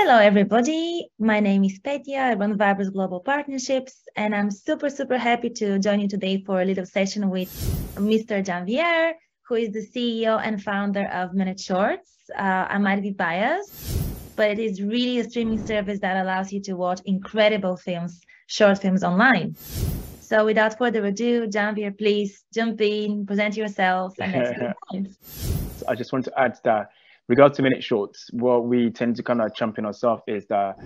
Hello, everybody. My name is Petya. I run Viber's Global Partnerships, and I'm super happy to join you today for a little session with Mr. Janvier, who is the CEO and founder of Minute Shorts. I might be biased, but it is really a streaming service that allows you to watch incredible films, short films online. So without further ado, Janvier, please jump in, present yourself, and let's get going. I just want to add that regard to Minute Shorts, what we tend to kind of champion ourselves is that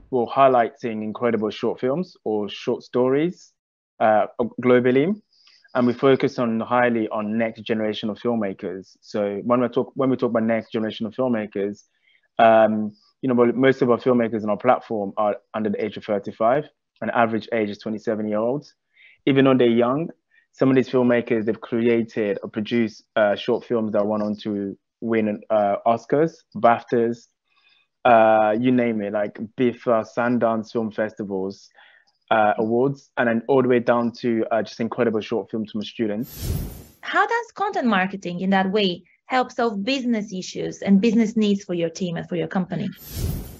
we're highlighting incredible short films or short stories globally, and we focus on highly on next generation of filmmakers. So when we talk about next generation of filmmakers, most of our filmmakers on our platform are under the age of 35, and average age is 27-year-olds. Even though they're young, some of these filmmakers, they've created or produced short films that went on to win Oscars, BAFTAs, you name it, like BIFA, Sundance Film Festivals, awards, and then all the way down to just incredible short films from students. How does content marketing in that way help solve business issues and business needs for your team and for your company?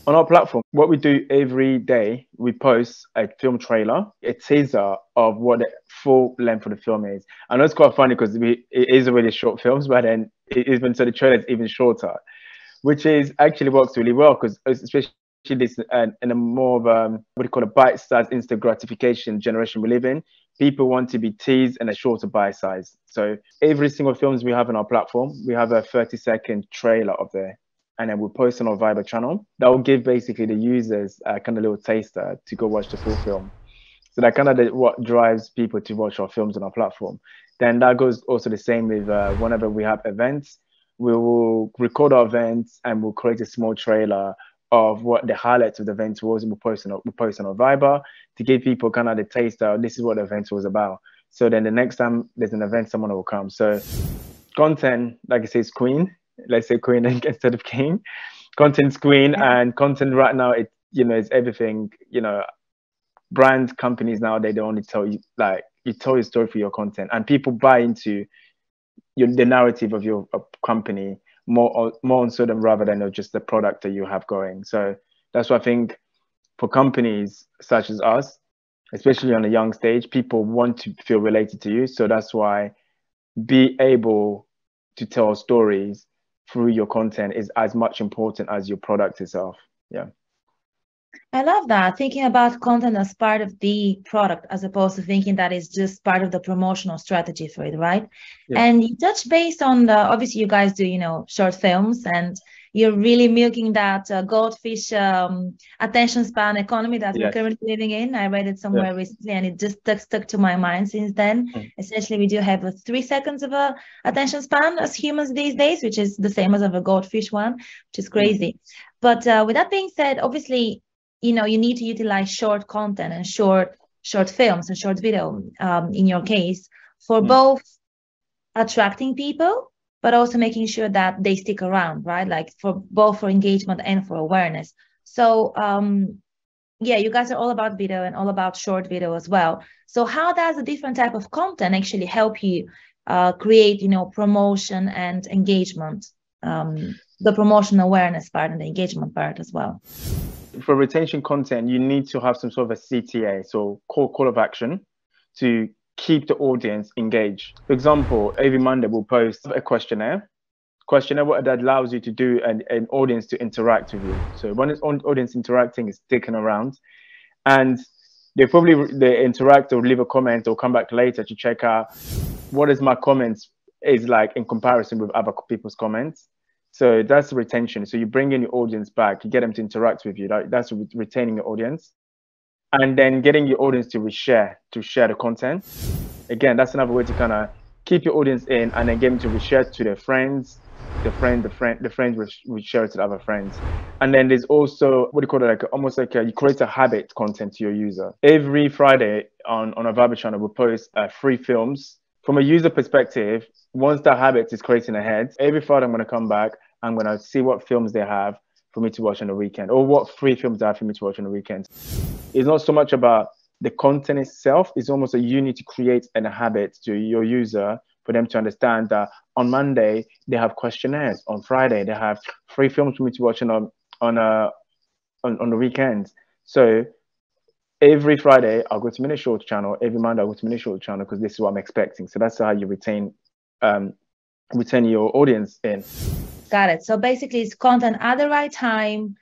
On our platform, what we do every day, we post a film trailer, a teaser of what the full length of the film is. I know it's quite funny because it is already short films, but then the trailer is even shorter, which is actually works really well because especially this in a more of what do you call a bite-sized instant gratification generation we live in. People want to be teased in a shorter bite size. So every single films we have on our platform, we have a 30-second trailer of there. And then we'll post on our Viber channel. That will give basically the users a kind of little taster to go watch the full film. So that kind of what drives people to watch our films on our platform. Then that goes also the same with whenever we have events, we will record our events and we'll create a small trailer of what the highlights of the event was, and we'll post on our Viber to give people kind of the taster. This is what the event was about. So then the next time there's an event, someone will come. So content, like I say, is queen. Let's say queen instead of king. Content's queen, and content right now, it's everything. Brand companies now, they only tell you, like, you tell your story for your content, and people buy into the narrative of your company more so than rather than just the product that you have going. So that's why I think for companies such as us, especially on a young stage, people want to feel related to you. So that's why be able to tell stories through your content is as much important as your product itself. Yeah. I love that. Thinking about content as part of the product, as opposed to thinking that it's just part of the promotional strategy for it, right? Yeah. And you touch based on obviously you guys do, short films, and you're really milking that goldfish attention span economy that we're currently living in. I read it somewhere recently, and it just stuck to my mind since then. Essentially, we do have 3 seconds of a attention span as humans these days, which is the same as of a goldfish one, which is crazy. But with that being said, obviously, you need to utilize short content and short films and short video, in your case, for both attracting people, but also making sure that they stick around, right? Like for engagement and for awareness. So you guys are all about video and all about short video as well. So how does a different type of content actually help you create, promotion and engagement, the promotion awareness part and the engagement part as well? For retention content, you need to have some sort of a CTA, so call of action, to keep the audience engaged. For example, every Monday we'll post a questionnaire what that allows you to do an audience to interact with you. So when it's audience interacting, is sticking around, and they interact or leave a comment or come back later to check out what is my comments is like in comparison with other people's comments. So that's retention. So you bring in your audience back, you get them to interact with you. That's retaining your audience. And then getting your audience to share the content. Again, that's another way to kind of keep your audience in, and then get them to reshare to their friends, the friends will share it to other friends. And then there's also, what do you call it, almost like you create a habit content to your user. Every Friday on our Viber channel, we'll post 3 films. From a user perspective, once that habit is creating a head, every Friday I'm going to come back, I'm going to see what films they have for me to watch on the weekend, or what 3 films they have for me to watch on the weekend. It's not so much about the content itself, it's almost you need to create a habit to your user for them to understand that on Monday, they have questionnaires. On Friday, they have 3 films for me to watch on on the weekends. So every Friday I'll go to Minute Short channel. Every Monday I'll go to Minute Short channel because this is what I'm expecting. So that's how you retain your audience in. Got it. So basically it's content at the right time,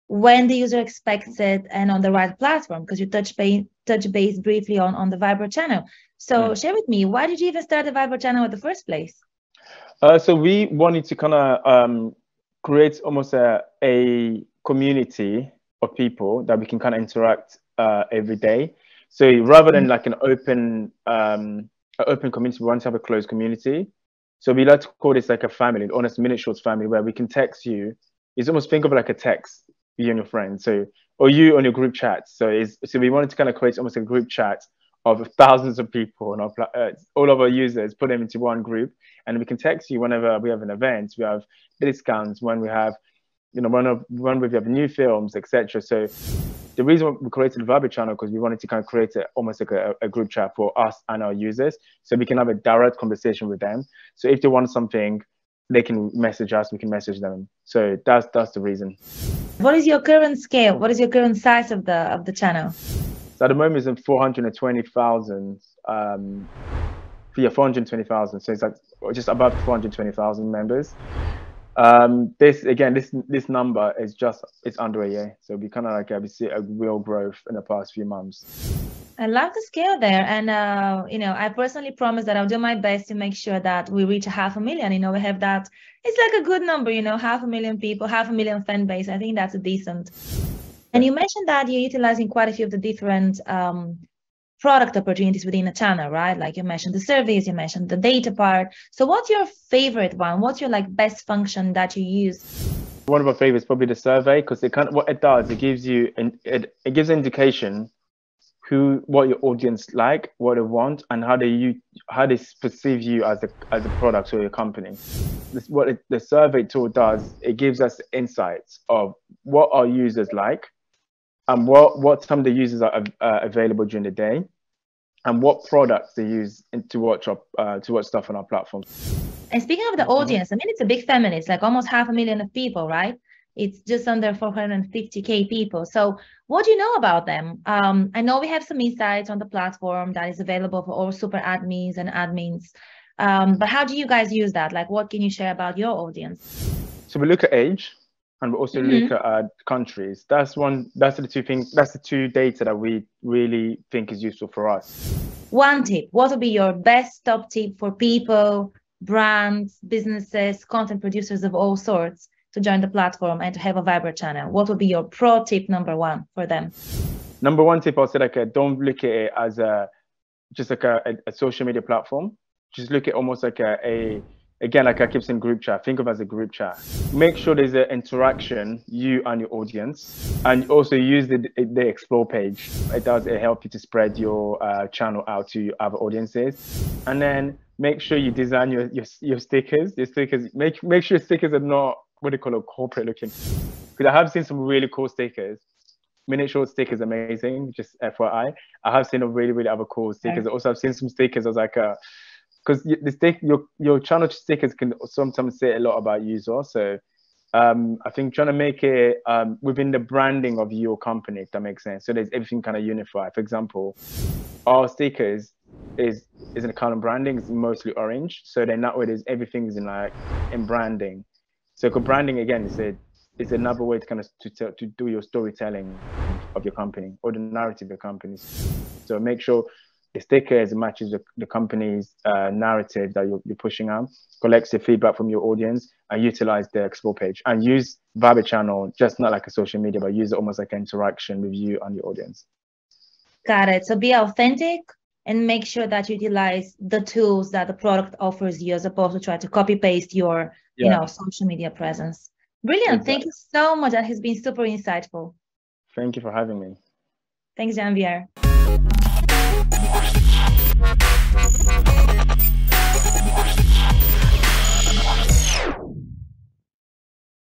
when the user expects it, and on the right platform, because you touch base briefly on the Viber channel. So share with me, why did you even start the Viber channel in the first place? So we wanted to kind of create almost a community of people that we can kind of interact every day. So rather than like an open community, we want to have a closed community. So we like to call this like a family, honest Minute Shorts family, where we can text you. It's almost think of like a text, you and your friends. So, or you on your group chat. So we wanted to kind of create almost a group chat of thousands of people and all of our users, put them into one group, and we can text you whenever we have an event. We have discounts when we have, when we have new films, etc. So the reason we created the Viber channel, because we wanted to kind of create almost like a group chat for us and our users, so we can have a direct conversation with them. So if they want something, they can message us, we can message them. So that's the reason. What is your current scale? What is your current size of the channel? So at the moment it's in 420,000. 420,000. So it's like just above 420,000 members. This number is it's under a year. So we kind of like we see a real growth in the past few months. I love the scale there. And, I personally promise that I'll do my best to make sure that we reach 500,000. We have that. It's like a good number, 500,000 people, 500,000 fan base. I think that's a decent. And you mentioned that you're utilizing quite a few of the different product opportunities within a channel, right? Like you mentioned the surveys, you mentioned the data part. So what's your favorite one? What's your best function that you use? One of my favorites is probably the survey, because what it does, it gives you it gives an indication what your audience like, what they want, and how they perceive you as a product or your company. The survey tool does, it gives us insights of what our users like, and what time the users are available during the day, and what products they use to watch stuff on our platform. And speaking of the audience, I mean, it's a big family. It's like almost 500,000 of people, right? It's just under 450K people. So what do you know about them? I know we have some insights on the platform that is available for all super admins and admins. But how do you guys use that? Like, what can you share about your audience? So we look at age, and we also look at countries. That's the two data that we really think is useful for us. One tip. What would be your best top tip for people, brands, businesses, content producers of all sorts to join the platform and to have a Viber channel? What would be your pro tip number one for them? Number one tip, I'll say don't look at it as just like a social media platform. Just look at almost like again, like I keep saying, group chat. Think of it as a group chat. Make sure there's an interaction, you and your audience, and also use the explore page. It help you to spread your channel out to other audiences. And then make sure you design your stickers. Make sure stickers are not what they call corporate looking. Because I have seen some really cool stickers. Minute Short stickers amazing. Just FYI, I have seen a really really other cool stickers. Also, I've seen some stickers. I was like, because your channel stickers can sometimes say a lot about you as well. So I think trying to make it within the branding of your company, if that makes sense. So there's everything kind of unified. For example, our stickers is in the color branding, it's mostly orange. So then that way everything is in branding. So branding again is another way to kind of to do your storytelling of your company or the narrative of your company. So make sure the stickers matches the company's narrative that you're pushing out, collects the feedback from your audience, and utilize the explore page. And use Viber channel, just not like a social media, but use it almost like an interaction with you and your audience. Got it. So be authentic and make sure that you utilize the tools that the product offers you, as opposed to try to copy paste your social media presence. Brilliant. Exactly. Thank you so much. That has been super insightful. Thank you for having me. Thanks, Janvier.